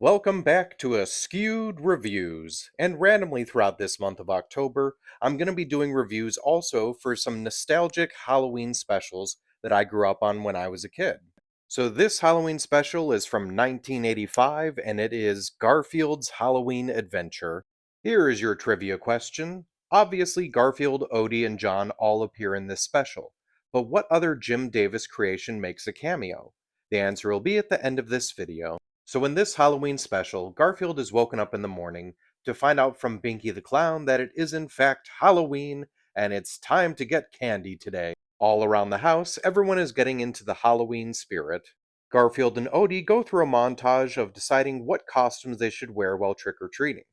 Welcome back to Askewed Reviews. And randomly throughout this month of October, I'm going to be doing reviews also for some nostalgic Halloween specials that I grew up on when I was a kid. So this Halloween special is from 1985 and it is Garfield's Halloween Adventure. Here is your trivia question. Obviously, Garfield, Odie, and John all appear in this special, but what other Jim Davis creation makes a cameo? The answer will be at the end of this video. So, in this Halloween special, Garfield is woken up in the morning to find out from Binky the Clown that it is in fact Halloween and it's time to get candy today. All around the house, everyone is getting into the Halloween spirit. Garfield and Odie go through a montage of deciding what costumes they should wear while trick or treating.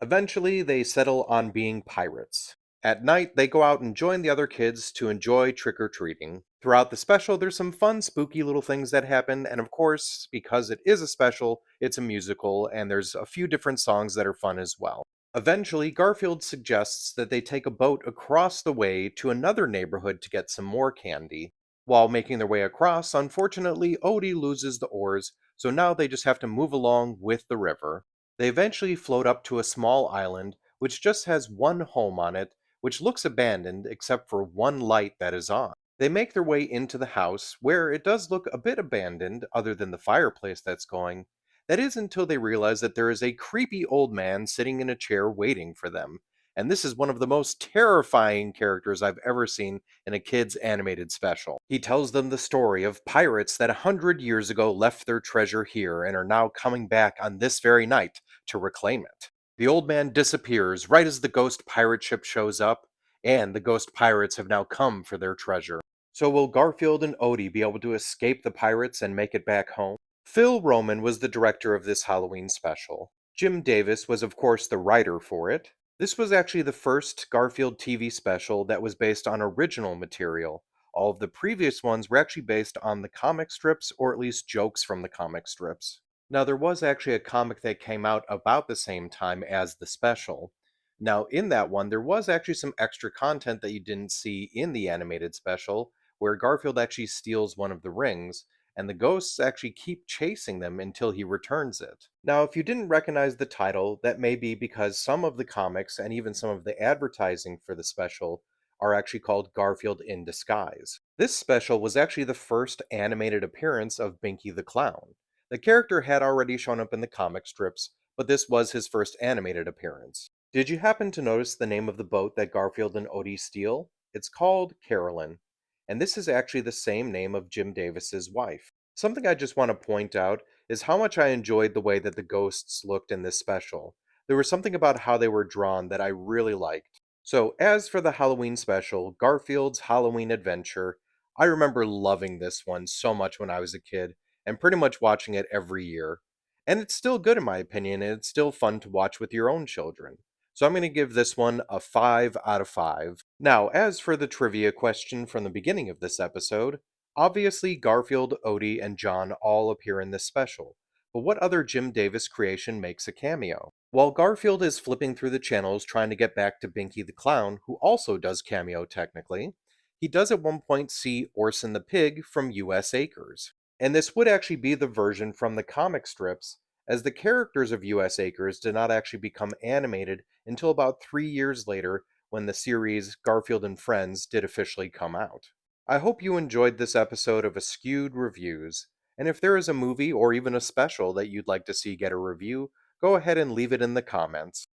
Eventually, they settle on being pirates. At night, they go out and join the other kids to enjoy trick or treating. Throughout the special, there's some fun, spooky little things that happen, and of course, because it is a special, it's a musical, and there's a few different songs that are fun as well. Eventually, Garfield suggests that they take a boat across the way to another neighborhood to get some more candy. While making their way across, unfortunately, Odie loses the oars, so now they just have to move along with the river. They eventually float up to a small island, which just has one home on it, which looks abandoned except for one light that is on. They make their way into the house, where it does look a bit abandoned, other than the fireplace that's going. That is until they realize that there is a creepy old man sitting in a chair waiting for them. And this is one of the most terrifying characters I've ever seen in a kid's animated special. He tells them the story of pirates that 100 years ago left their treasure here and are now coming back on this very night to reclaim it. The old man disappears right as the ghost pirate ship shows up, and the ghost pirates have now come for their treasure. So will Garfield and Odie be able to escape the pirates and make it back home? Phil Roman was the director of this Halloween special. Jim Davis was of course the writer for it. This was actually the first Garfield TV special that was based on original material. All of the previous ones were actually based on the comic strips, or at least jokes from the comic strips. Now, there was actually a comic that came out about the same time as the special. Now, in that one, there was actually some extra content that you didn't see in the animated special, where Garfield actually steals one of the rings, and the ghosts actually keep chasing them until he returns it. Now, if you didn't recognize the title, that may be because some of the comics and even some of the advertising for the special are actually called Garfield in Disguise. This special was actually the first animated appearance of Binky the Clown. The character had already shown up in the comic strips, but this was his first animated appearance. Did you happen to notice the name of the boat that Garfield and Odie steal? It's called Carolyn, and this is actually the same name of Jim Davis's wife. Something I just want to point out is how much I enjoyed the way that the ghosts looked in this special. There was something about how they were drawn that I really liked. So, as for the Halloween special, Garfield's Halloween Adventure, I remember loving this one so much when I was a kid, and pretty much watching it every year. And it's still good in my opinion, and it's still fun to watch with your own children. So I'm going to give this one a 5 out of 5. Now, as for the trivia question from the beginning of this episode, obviously Garfield, Odie, and John all appear in this special. But what other Jim Davis creation makes a cameo? While Garfield is flipping through the channels trying to get back to Binky the Clown, who also does cameo technically, he does at one point see Orson the Pig from US Acres. And this would actually be the version from the comic strips, as the characters of US Acres did not actually become animated until about 3 years later when the series Garfield and Friends did officially come out. I hope you enjoyed this episode of Askewed Reviews, and if there is a movie or even a special that you'd like to see get a review, go ahead and leave it in the comments.